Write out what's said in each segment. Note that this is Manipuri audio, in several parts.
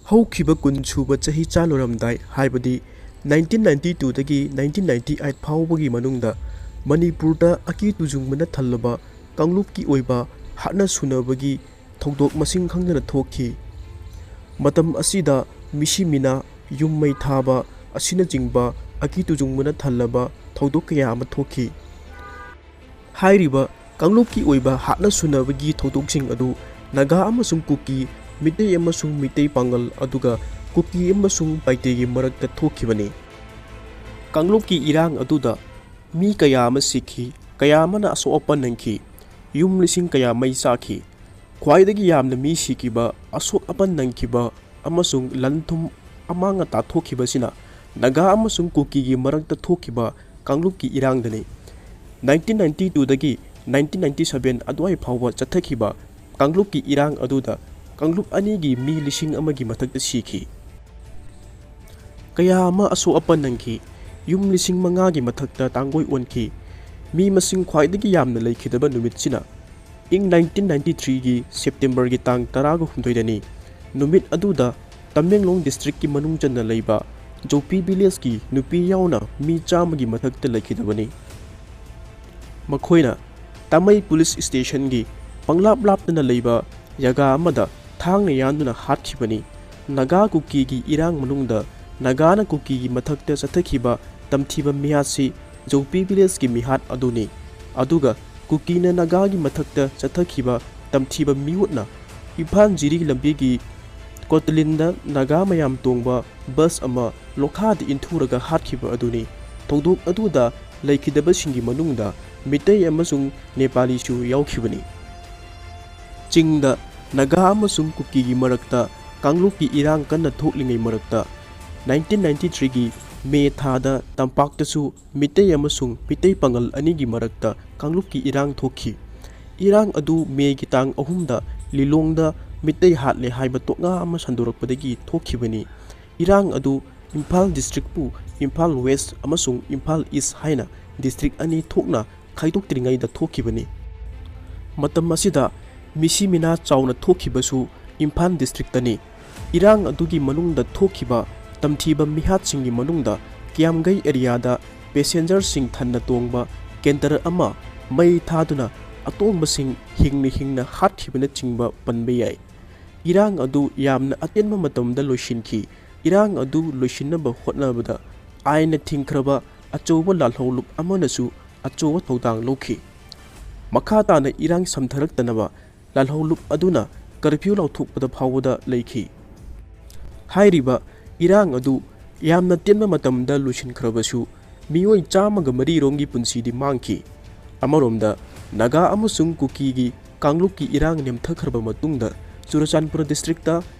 ꯍꯧꯈꯤꯕ ꯀꯨꯟ ꯁꯨꯕ ꯆꯍꯤ ꯆꯥꯂꯣꯏꯔꯝꯗꯥꯏ ꯍꯥꯏꯕꯗꯤ 1992ꯗꯒꯤ 1998 ꯐꯥꯎꯕꯒꯤ ꯃꯅꯨꯡꯗ ꯃꯅꯤꯄꯨꯔꯗ ꯑꯀꯤ ꯇꯨꯖꯨꯡꯕꯅ ꯊꯜꯂꯕ ꯀꯥꯡꯂꯨꯞꯀꯤ ꯑꯣꯏꯕ ꯍꯥꯠꯅ ꯁꯨꯅꯕꯒꯤ ꯊꯧꯗꯣꯛ ꯃꯁꯤꯡ ꯈꯪꯗꯅ ꯊꯣꯛꯈꯤ꯫ ꯃꯇꯝ ꯑꯁꯤꯗ ꯃꯤꯁꯤ ꯃꯤꯅꯥ, ꯌꯨꯝ ꯃꯩ ꯊꯥꯕ ꯑꯁꯤꯅꯆꯤꯡꯕ ꯑꯀꯤ ꯇꯨꯖꯨꯡꯕꯅ ꯊꯜꯂꯕ ꯊꯧꯗꯣꯛ ꯀꯌꯥ ꯑꯃ ꯊꯣꯛꯈꯤ꯫ ꯍꯥꯏꯔꯤꯕ ꯀꯥꯡꯂꯨꯞꯀꯤ ꯑꯣꯏꯕ ꯍꯥꯠꯅ ꯁꯨꯅꯕꯒꯤ ꯊꯧꯗꯣꯛꯁꯤꯡ ꯑꯗꯨ ꯅꯥꯒꯥ ꯑꯃꯁꯨꯡ ꯀꯨꯀꯤ, ꯃꯤꯇꯩ ꯑꯃꯁꯨꯡ ꯃꯤꯇꯩ ꯄꯥꯡꯒꯜ ꯑꯗꯨꯒ ꯀꯨꯀꯤ ꯑꯃꯁꯨꯡ ꯄꯥꯏꯇꯦꯒꯤ ꯃꯔꯛꯇ ꯊꯣꯛꯈꯤꯕꯅꯤ꯫ ꯀꯥꯡꯂꯨꯞꯀꯤ ꯏꯔꯥꯡ ꯑꯗꯨꯗ ꯃꯤ ꯀꯌꯥ ꯑꯃ ꯁꯤꯈꯤ, ꯀꯌꯥ ꯑꯃꯅ ꯑꯁꯣꯛ ꯑꯄꯟ ꯅꯪꯈꯤ, ꯌꯨꯝ ꯂꯤꯁꯤꯡ ꯀꯌꯥ ꯃꯩ ꯆꯥꯈꯤ꯫ ꯈ꯭ꯋꯥꯏꯗꯒꯤ ꯌꯥꯝꯅ ꯃꯤ ꯁꯤꯈꯤꯕ, ꯑꯁꯣꯛ ꯑꯄꯟ ꯅꯪꯈꯤꯕ ꯑꯃꯁꯨꯡ ꯂꯟ-ꯊꯨꯝ ꯑꯃꯥꯡ ꯑꯇꯥ ꯊꯣꯛꯈꯤꯕꯁꯤꯅ ꯅꯥꯒꯥ ꯑꯃꯁꯨꯡ ꯀꯨꯀꯤꯒꯤ ꯃꯔꯛꯇ ꯊꯣꯛꯈꯤꯕ ꯀꯥꯡꯂꯨꯞꯀꯤ ꯏꯔꯥꯡꯗꯅꯤ꯫ 1992ꯗꯒꯤ 1997 ꯑꯗꯨꯋꯥꯏ ꯐꯥꯎꯕ ꯆꯠꯊꯈꯤꯕ ꯀꯥꯡꯂꯨꯞꯀꯤ ꯏꯔꯥꯡ ꯑꯗꯨꯗ ꯀꯥꯡꯂꯨꯞ ꯑꯅꯤꯒꯤ ꯃꯤ 1,000,000ꯒꯤ ꯃꯊꯛꯇ ꯁꯤꯈꯤ, ꯀꯌꯥ ꯑꯃ ꯑꯁꯣꯛ ꯑꯄꯟ ꯅꯪꯈꯤ, ꯌꯨꯝ 5,000,000ꯒꯤ ꯃꯊꯛꯇ ꯇꯥꯡꯒꯣꯏ ꯑꯣꯟꯈꯤ꯫ ꯃꯤ ꯃꯁꯤꯡ ꯈ꯭ꯋꯥꯏꯗꯒꯤ ꯌꯥꯝꯅ ꯂꯩꯈꯤꯗꯕ ꯅꯨꯃꯤꯠꯁꯤꯅ ꯏꯪ 1993ꯒꯤ ꯁꯦꯞꯇꯦꯝꯕꯔꯒꯤ ꯇꯥꯡ 18ꯗꯅꯤ꯫ ꯅꯨꯃꯤꯠ ꯑꯗꯨꯗ ꯇꯃꯦꯡꯂꯣꯡ ꯗꯤꯁꯇ꯭ꯔꯤꯛꯀꯤ ꯃꯅꯨꯡ ꯆꯟꯅ ꯂꯩꯕ ꯖꯣꯄꯤ ꯚꯤꯂꯦꯖꯀꯤ ꯅꯨꯄꯤ ꯌꯥꯎꯅ ꯃꯤ 100ꯒꯤ ꯃꯊꯛꯇ ꯂꯩꯈꯤꯗꯕꯅꯤ꯫ ꯃꯈꯣꯏꯅ ꯇꯥꯃꯩ ꯄꯨꯂꯤꯁ ꯁ꯭ꯇꯦꯁꯟꯒꯤ ꯄꯪꯂꯥꯞ ꯂꯥꯞꯇꯅ ꯂꯩꯕ ꯖꯒꯥ ꯑꯃꯗ ꯊꯥꯡꯅ ꯌꯥꯟꯗꯨꯅ ꯍꯥꯠꯈꯤꯕꯅꯤ꯫ ꯅꯥꯒꯥ ꯀꯨꯀꯤꯒꯤ ꯏꯔꯥꯡ ꯃꯅꯨꯡꯗ ꯅꯥꯒꯥꯅ ꯀꯨꯀꯤꯒꯤ ꯃꯊꯛꯇ ꯆꯠꯊꯈꯤꯕ ꯇꯝꯊꯤꯕ ꯃꯤꯍꯥꯠꯁꯤ ꯖꯣꯄꯤ ꯚꯤꯂꯦꯖꯀꯤ ꯃꯤꯍꯥꯠ ꯑꯗꯨꯅꯤ, ꯑꯗꯨꯒ ꯀꯨꯀꯤꯅ ꯅꯥꯒꯥꯒꯤ ꯃꯊꯛꯇ ꯆꯠꯊꯈꯤꯕ ꯇꯝꯊꯤꯕ ꯃꯤꯍꯨꯠꯅ ꯏꯝꯐꯥꯜ ꯖꯤꯔꯤ ꯂꯝꯕꯤꯒꯤ ꯀꯣꯇꯂꯤꯟꯗ ꯅꯥꯒꯥ ꯃꯌꯥꯝ ꯇꯣꯡꯕ ꯕꯁ ꯑꯃ ꯂꯣꯈꯥꯗ ꯏꯟꯊꯨꯔꯒ ꯍꯥꯠꯈꯤꯕ ꯑꯗꯨꯅꯤ꯫ ꯊꯧꯗꯣꯛ ꯑꯗꯨꯗ ꯂꯩꯈꯤꯗꯕꯁꯤꯡꯒꯤ ꯃꯅꯨꯡꯗ ꯃꯤꯇꯩ ꯑꯃꯁꯨꯡ ꯅꯦꯄꯥꯂꯤꯁꯨ ꯌꯥꯎꯈꯤꯕꯅꯤ꯫ ꯆꯤꯡꯗ ꯅꯥꯒꯥ ꯑꯃꯁꯨꯡ ꯀꯨꯀꯤꯒꯤ ꯃꯔꯛꯇ ꯀꯥꯡꯂꯨꯞꯀꯤ ꯏꯔꯥꯡ ꯀꯟꯅ ꯊꯣꯛꯂꯤꯉꯩ ꯃꯔꯛꯇ 1993ꯒꯤ ꯃꯦ ꯊꯥꯗ ꯇꯝꯄꯥꯛꯇꯁꯨ ꯃꯤꯇꯩ ꯑꯃꯁꯨꯡ ꯃꯤꯇꯩ ꯄꯥꯡꯒꯜ ꯑꯅꯤꯒꯤ ꯃꯔꯛꯇ ꯀꯥꯡꯂꯨꯞꯀꯤ ꯏꯔꯥꯡ ꯊꯣꯛꯈꯤ꯫ ꯏꯔꯥꯡ ꯑꯗꯨ ꯃꯦꯒꯤ ꯇꯥꯡ 3ꯗ ꯂꯤꯂꯣꯡꯗ ꯃꯤꯇꯩ ꯍꯥꯠꯂꯦ ꯍꯥꯏꯕ ꯇꯣꯛꯉꯥ ꯑꯃ ꯁꯟꯗꯣꯔꯛꯄꯗꯒꯤ ꯊꯣꯛꯈꯤꯕꯅꯤ꯫ ꯏꯔꯥꯡ ꯑꯗꯨ ꯏꯝꯐꯥꯜ ꯗꯤꯁꯇ꯭ꯔꯤꯛꯄꯨ ꯏꯝꯐꯥꯜ ꯋꯦꯁ ꯑꯃꯁꯨꯡ ꯏꯝꯐꯥꯜ ꯏꯁ ꯍꯥꯏꯅ ꯗꯤꯁꯇ꯭ꯔꯤꯛ ꯑꯅꯤ ꯊꯣꯛꯅ ꯈꯥꯏꯗꯣꯛꯇ꯭ꯔꯤꯉꯩꯗ ꯊꯣꯛꯈꯤꯕꯅꯤ꯫ ꯃꯇꯝ ꯑꯁꯤꯗ ꯃꯤꯁꯤ ꯃꯤꯅꯥ ꯆꯥꯎꯅ ꯊꯣꯛꯈꯤꯕꯁꯨ ꯏꯝꯐꯥꯜ ꯗꯤꯁꯇ꯭ꯔꯤꯛꯇꯅꯤ꯫ ꯏꯔꯥꯡ ꯑꯗꯨꯒꯤ ꯃꯅꯨꯡꯗ ꯊꯣꯛꯈꯤꯕ ꯇꯝꯊꯤꯕ ꯃꯤꯍꯥꯠꯁꯤꯡꯒꯤ ꯃꯅꯨꯡꯗ ꯀꯤꯌꯥꯝꯒꯩ ꯑꯦꯔꯤꯌꯥꯗ ꯄꯦꯁꯦꯟꯖꯔꯁꯤꯡ ꯊꯟꯅ ꯇꯣꯡꯕ ꯀꯦꯟꯇꯔ ꯑꯃ ꯃꯩ ꯊꯥꯗꯨꯅ ꯑꯇꯣꯡꯕꯁꯤꯡ ꯍꯤꯡꯅ ꯍꯤꯡꯅ ꯍꯥꯠꯈꯤꯕꯅꯆꯤꯡꯕ ꯄꯟꯕ ꯌꯥꯏ꯫ ꯏꯔꯥꯡ ꯑꯗꯨ ꯌꯥꯝꯅ ꯑꯇꯦꯟꯕ ꯃꯇꯝꯗ ꯂꯣꯏꯁꯤꯟꯈꯤ꯫ ꯏꯔꯥꯡ ꯑꯗꯨ ꯂꯣꯏꯁꯤꯟꯅꯕ ꯍꯣꯠꯅꯕꯗ ꯑꯥꯏꯟꯅ ꯊꯤꯡꯈ꯭ꯔꯕ ꯑꯆꯧꯕ ꯂꯥꯜꯍꯧꯂꯨꯞ ꯑꯃꯅꯁꯨ ꯑꯆꯧꯕ ꯊꯧꯗꯥꯡ ꯂꯧꯈꯤ꯫ ꯃꯈꯥ ꯇꯥꯅ ꯏꯔꯥꯡ ꯁꯝꯊꯔꯛꯇꯅꯕ ꯂꯥꯜꯍꯧꯂꯨꯞ ꯑꯗꯨꯅ ꯀꯔꯐ꯭ꯌꯨ ꯂꯥꯎꯊꯣꯛꯄꯗ ꯐꯥꯎꯕꯗ ꯂꯩꯈꯤ꯫ ꯍꯥꯏꯔꯤꯕ ꯏꯔꯥꯡ ꯑꯗꯨ ꯌꯥꯝꯅ ꯇꯦꯟꯕ ꯃꯇꯝꯗ ꯂꯣꯏꯁꯤꯟꯈ꯭ꯔꯕꯁꯨ ꯃꯤꯑꯣꯏ 104ꯔꯣꯝꯒꯤ ꯄꯨꯟꯁꯤꯗꯤ ꯃꯥꯡꯈꯤ꯫ ꯑꯃꯔꯣꯝꯗ ꯅꯥꯒꯥ ꯑꯃꯁꯨꯡ ꯀꯨꯀꯤꯒꯤ ꯀꯥꯡꯂꯨꯞꯀꯤ ꯏꯔꯥꯡ ꯅꯦꯝꯊꯈ꯭ꯔꯕ ꯃꯇꯨꯡꯗ ꯆꯨꯔꯆꯥꯟꯄꯨꯔ ꯗꯤꯁꯇ꯭ꯔꯤꯛꯇ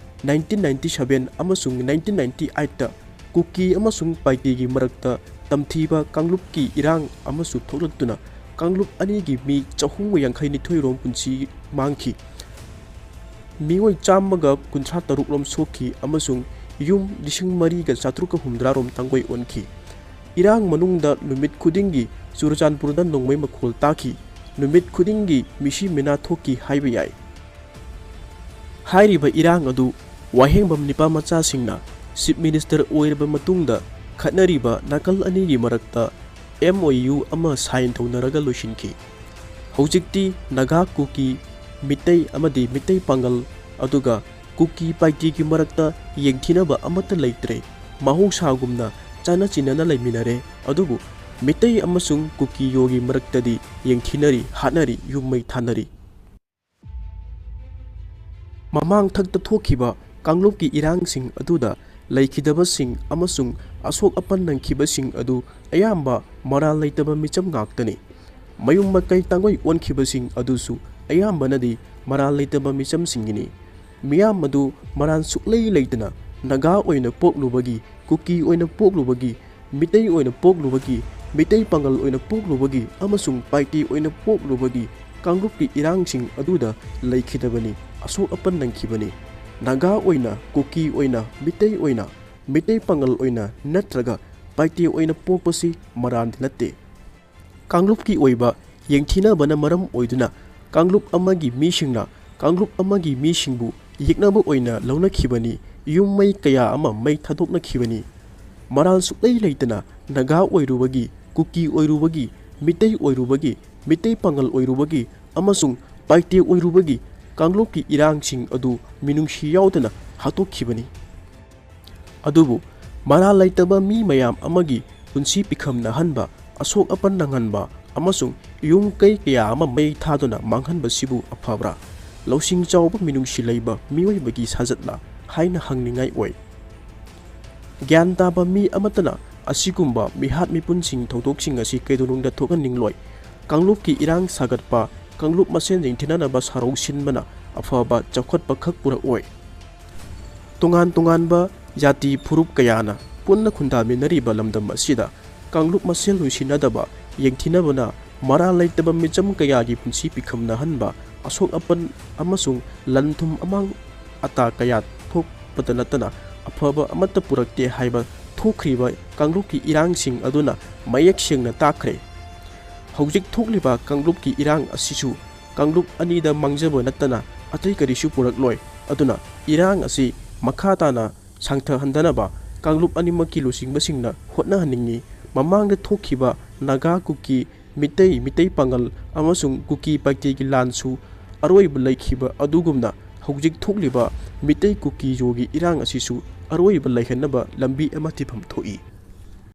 1997 ꯑꯃꯁꯨꯡ 1998ꯇ ꯀꯨꯀꯤ ꯑꯃꯁꯨꯡ ꯄꯥꯏꯇꯦꯒꯤ ꯃꯔꯛꯇ ꯇꯝꯊꯤꯕ ꯀꯥꯡꯂꯨꯞꯀꯤ ꯏꯔꯥꯡ ꯑꯃꯁꯨ ꯊꯣꯛꯂꯛꯇꯨꯅ ꯀꯥꯡꯂꯨꯞ ꯑꯅꯤꯒꯤ ꯃꯤ 352ꯔꯣꯝ ꯄꯨꯟꯁꯤ ꯃꯥꯡꯈꯤ, ꯃꯤꯑꯣꯏ 153ꯔꯣꯝ ꯁꯣꯛꯈꯤ ꯑꯃꯁꯨꯡ ꯌꯨꯝ 3,7humd꯭ꯔꯥꯔꯣꯝ ꯇꯥꯡꯒꯣꯏ ꯑꯣꯟꯈꯤ꯫ ꯏꯔꯥꯡ ꯃꯅꯨꯡꯗ ꯅꯨꯃꯤꯠ ꯈꯨꯗꯤꯡꯒꯤ ꯆꯨꯔꯆꯥꯟꯄꯨꯔꯗ ꯅꯣꯡꯃꯩ ꯃꯈꯣꯜ ꯇꯥꯈꯤ, ꯅꯨꯃꯤꯠ ꯈꯨꯗꯤꯡꯒꯤ ꯃꯤꯁꯤ ꯃꯤꯅꯥ ꯊꯣꯛꯈꯤ ꯍꯥꯏꯕ ꯌꯥꯏ꯫ ꯍꯥꯏꯔꯤꯕ ꯏꯔꯥꯡ ꯑꯗꯨ ꯋꯥꯍꯦꯡꯕꯝ ꯅꯤꯄꯥꯃꯆꯥꯁꯤꯡꯅ ꯆꯤꯞ ꯃꯤꯅꯤꯁꯇꯔ ꯑꯣꯏꯔꯕ ꯃꯇꯨꯡꯗ ꯈꯠꯅꯔꯤꯕ ꯅꯥꯀꯜ ꯑꯅꯤꯒꯤ ꯃꯔꯛꯇ MOU ꯑꯃ ꯁꯥꯏꯟ ꯇꯧꯅꯔꯒ ꯂꯣꯏꯁꯤꯟꯈꯤ꯫ ꯍꯧꯖꯤꯛꯇꯤ ꯅꯥꯒꯥ ꯀꯨꯀꯤ, ꯃꯤꯇꯩ ꯑꯃꯗꯤ ꯃꯤꯇꯩ ꯄꯥꯡꯒꯜ ꯑꯗꯨꯒ ꯀꯨꯀꯤ ꯄꯥꯏꯇꯦꯒꯤ ꯃꯔꯛꯇ ꯌꯦꯡꯊꯤꯅꯕ ꯑꯃꯠꯇ ꯂꯩꯇ꯭ꯔꯦ꯫ ꯃꯍꯧꯁꯥꯒꯨꯝꯅ ꯆꯥꯟꯅ ꯆꯤꯟꯅꯅ ꯂꯩꯃꯤꯟꯅꯔꯦ, ꯑꯗꯨꯕꯨ ꯃꯤꯇꯩ ꯑꯃꯁꯨꯡ ꯀꯨꯀꯤꯌꯣꯒꯤ ꯃꯔꯛꯇꯗꯤ ꯌꯦꯡꯊꯤꯅꯔꯤ, ꯍꯥꯠꯅꯔꯤ, ꯌꯨꯝ ꯃꯩ ꯊꯥꯅꯔꯤ꯫ ꯃꯃꯥꯡꯊꯛꯇ ꯊꯣꯛꯈꯤꯕ ꯀꯥꯡꯂꯨꯞꯀꯤ ꯏꯔꯥꯡꯁꯤꯡ ꯑꯗꯨꯗ ꯂꯩꯈꯤꯗꯕꯁꯤꯡ ꯑꯃꯁꯨꯡ ꯑꯁꯣꯛ ꯑꯄꯟ ꯅꯪꯈꯤꯕꯁꯤꯡ ꯑꯗꯨ ꯑꯌꯥꯝꯕ ꯃꯔꯥꯜ ꯂꯩꯇꯕ ꯃꯤꯆꯝ ꯉꯥꯛꯇꯅꯤ꯫ ꯃꯌꯨꯝ ꯃꯀꯩ ꯇꯥꯡꯒꯣꯏ ꯑꯣꯟꯈꯤꯕꯁꯤꯡ ꯑꯗꯨꯁꯨ ꯑꯌꯥꯝꯕꯅꯗꯤ ꯃꯔꯥꯜ ꯂꯩꯇꯕ ꯃꯤꯆꯝꯁꯤꯡꯒꯤꯅꯤ꯫ ꯃꯤꯌꯥꯝ ꯑꯗꯨ ꯃꯔꯥꯜ ꯁꯨꯛꯂꯩ ꯂꯩꯇꯅ ꯅꯥꯒꯥ ꯑꯣꯏꯅ ꯄꯣꯛꯂꯨꯕꯒꯤ, ꯀꯨꯀꯤ ꯑꯣꯏꯅ ꯄꯣꯛꯂꯨꯕꯒꯤ, ꯃꯤꯇꯩ ꯑꯣꯏꯅ ꯄꯣꯛꯂꯨꯕꯒꯤ, ꯃꯤꯇꯩ ꯄꯥꯡꯒꯜ ꯑꯣꯏꯅ ꯄꯣꯛꯂꯨꯕꯒꯤ ꯑꯃꯁꯨꯡ ꯄꯥꯏꯇꯦ ꯑꯣꯏꯅ ꯄꯣꯛꯂꯨꯕꯒꯤ ꯀꯥꯡꯂꯨꯞꯀꯤ ꯏꯔꯥꯡꯁꯤꯡ ꯑꯗꯨꯗ ꯂꯩꯈꯤꯗꯕꯅꯤ, ꯑꯁꯣꯛ ꯑꯄꯟ ꯅꯪꯈꯤꯕꯅꯤ꯫ ꯅꯥꯒꯥ ꯑꯣꯏꯅ, ꯀꯨꯀꯤ ꯑꯣꯏꯅ, ꯃꯤꯇꯩ ꯑꯣꯏꯅ, ꯃꯤꯇꯩ ꯄꯥꯡꯒꯜ ꯑꯣꯏꯅ ꯅꯠꯇ꯭ꯔꯒ ꯄꯥꯏꯇꯦ ꯑꯣꯏꯅ ꯄꯣꯛꯄꯁꯤ ꯃꯔꯥꯟꯗꯤ ꯅꯠꯇꯦ꯫ ꯀꯥꯡꯂꯨꯞꯀꯤ ꯑꯣꯏꯕ ꯌꯦꯡꯊꯤꯅꯕꯅ ꯃꯔꯝ ꯑꯣꯏꯗꯨꯅ ꯀꯥꯡꯂꯨꯞ ꯑꯃꯒꯤ ꯃꯤꯁꯤꯡꯅ ꯀꯥꯡꯂꯨꯞ ꯑꯃꯒꯤ ꯃꯤꯁꯤꯡꯕꯨ ꯌꯦꯛꯅꯕ ꯑꯣꯏꯅ ꯂꯧꯅꯈꯤꯕꯅꯤ ꯌꯨꯝ ꯃꯩ ꯀꯌꯥ ꯑꯃ ꯃꯩ ꯊꯥꯗꯣꯛꯅꯈꯤꯕꯅꯤ ꯃꯔꯥꯜ ꯁꯨꯛꯂꯩ ꯂꯩꯇꯅ ꯅꯥꯒꯥ ꯑꯣꯏꯔꯨꯕꯒꯤ ꯀꯨꯀꯤ ꯑꯣꯏꯔꯨꯕꯒꯤ ꯃꯤꯇꯩ ꯑꯣꯏꯔꯨꯕꯒꯤ ꯃꯤꯇꯩ ꯄꯥꯉꯜ ꯑꯣꯏꯔꯨꯕꯒꯤ ꯑꯃꯁꯨꯡ ꯄꯥꯏꯇꯦ ꯑꯣꯏꯔꯨꯕꯒꯤ ꯀꯥꯡꯂꯨꯞꯀꯤ ꯏꯔꯥꯡꯁꯤꯡ ꯑꯗꯨ ꯃꯤꯅꯨꯡꯁꯤ ꯌꯥꯎꯗꯅ ꯍꯥꯠꯇꯣꯛꯈꯤꯕꯅꯤ ꯑꯗꯨꯕꯨ ꯃꯔꯥꯜ ꯂꯩꯇꯕ ꯃꯤ ꯃꯌꯥꯝ ꯑꯃꯒꯤ ꯄꯨꯟꯁꯤ ꯄꯤꯈꯝꯅꯍꯟꯕ ꯑꯁꯣꯛ ꯑꯄꯟ ꯅꯪꯍꯟꯕ ꯑꯃꯁꯨꯡ ꯌꯨꯝ ꯀꯩ ꯀꯌꯥ ꯑꯃ ꯃꯩ ꯊꯥꯗꯨꯅ ꯃꯥꯡꯍꯟꯕꯁꯤꯕꯨ ꯑꯐꯕ꯭ꯔꯥ ꯂꯧꯁꯤꯡ ꯆꯥꯎꯕ ꯃꯤꯅꯨꯡꯁꯤ ꯂꯩꯕ ꯃꯤꯑꯣꯏꯕꯒꯤ ꯁꯥꯖꯠꯂ ꯍꯥꯏꯅ ꯍꯪꯅꯤꯡꯉꯥꯏ ꯑꯣꯏ ꯒ꯭ꯌꯥꯟ ꯇꯥꯕ ꯃꯤ ꯑꯃꯠꯇꯅ ꯑꯁꯤꯒꯨꯝꯕ ꯃꯤꯍꯥꯠ ꯃꯤꯄꯨꯟꯁꯤꯡ ꯊꯧꯗꯣꯛꯁꯤꯡ ꯑꯁꯤ ꯀꯩꯗꯧꯅꯨꯡꯗ ꯊꯣꯛꯍꯟꯅꯤꯡꯂꯣꯏ ꯀꯥꯡꯂꯨꯞꯀꯤ ꯏꯔꯥꯡ ꯁꯥꯒꯠꯄ ꯀꯥꯡꯂꯨꯞ ꯃꯁꯦꯟ ꯌꯦꯡꯊꯤꯅꯅꯕ ꯁꯔꯧ ꯁꯤꯟꯕꯅ ꯑꯐꯕ ꯆꯥꯎꯈꯠꯄ ꯈꯛ ꯄꯨꯔꯛꯑꯣꯏ ꯇꯣꯉꯥꯟ ꯇꯣꯉꯥꯟꯕ ꯖꯥꯇꯤ ꯐꯨꯔꯨꯞ ꯀꯌꯥꯅ ꯄꯨꯟꯅ ꯈꯨꯟꯗꯥꯃꯤꯟꯅꯔꯤꯕ ꯂꯝꯗꯝ ꯑꯁꯤꯗ ꯀꯥꯡꯂꯨꯞ ꯃꯁꯦꯜ ꯅꯨꯡꯁꯤꯅꯗꯕ ꯌꯦꯡꯊꯤꯅꯕꯅ ꯃꯔꯥꯜ ꯂꯩꯇꯕ ꯃꯤꯆꯝ ꯀꯌꯥꯒꯤ ꯄꯨꯟꯁꯤ ꯄꯤꯈꯝꯅꯍꯟꯕ ꯑꯁꯣꯛ ꯑꯄꯟ ꯑꯃꯁꯨꯡ ꯂꯟ ꯊꯨꯝ ꯑꯃꯥꯡ ꯑꯇꯥ ꯀꯌꯥ ꯊꯣꯛꯄꯇ ꯅꯠꯇꯅ ꯑꯐꯕ ꯑꯃꯠꯇ ꯄꯨꯔꯛꯇꯦ ꯍꯥꯏꯕ ꯊꯣꯛꯈ꯭ꯔꯤꯕ ꯀꯥꯡꯂꯨꯞꯀꯤ ꯏꯔꯥꯡꯁꯤꯡ ꯑꯗꯨꯅ ꯃꯌꯦꯛ ꯁꯦꯡꯅ ꯇꯥꯛꯈ꯭ꯔꯦ ꯍꯧꯖꯤꯛ ꯊꯣꯛꯂꯤꯕ ꯀꯥꯡꯂꯨꯞꯀꯤ ꯏꯔꯥꯡ ꯑꯁꯤꯁꯨ ꯀꯥꯡꯂꯨꯞ ꯑꯅꯤꯗ ꯃꯥꯡꯖꯕ ꯅꯠꯇꯅ ꯑꯇꯩ ꯀꯔꯤꯁꯨ ꯄꯨꯔꯛꯂꯣꯏ ꯑꯗꯨꯅ ꯏꯔꯥꯡ ꯑꯁꯤ ꯃꯈꯥ ꯇꯥꯅ ꯁꯥꯡꯊꯍꯟꯗꯅꯕ ꯀꯥꯡꯂꯨꯞ ꯑꯅꯤꯃꯛꯀꯤ ꯂꯨꯆꯤꯡꯕꯁꯤꯡꯅ ꯍꯣꯠꯅꯍꯟꯅꯤꯡꯉꯤ ꯃꯃꯥꯡꯗ ꯊꯣꯛꯈꯤꯕ ꯅꯥꯒꯥ ꯀꯨꯀꯤ ꯃꯤꯇꯩ ꯄꯥꯉꯜ ꯑꯃꯁꯨꯡ ꯀꯨꯀꯤ ꯄꯥꯏꯇꯦꯒꯤ ꯂꯥꯟꯁꯨ ꯑꯔꯣꯏꯕ ꯂꯩꯈꯤꯕ ꯑꯗꯨꯒꯨꯝꯅ ꯍꯧꯖꯤꯛ ꯊꯣꯛꯂꯤꯕ ꯃꯤꯇꯩ ꯀꯨꯀꯤ ꯖꯣꯒꯤ ꯏꯔꯥꯡ ꯑꯁꯤꯁꯨ ꯑꯔꯣꯏꯕ ꯂꯩꯍꯟꯅꯕ ꯂꯝꯕꯤ ꯑꯃ ꯊꯤꯐꯝ ꯊꯣꯛꯏ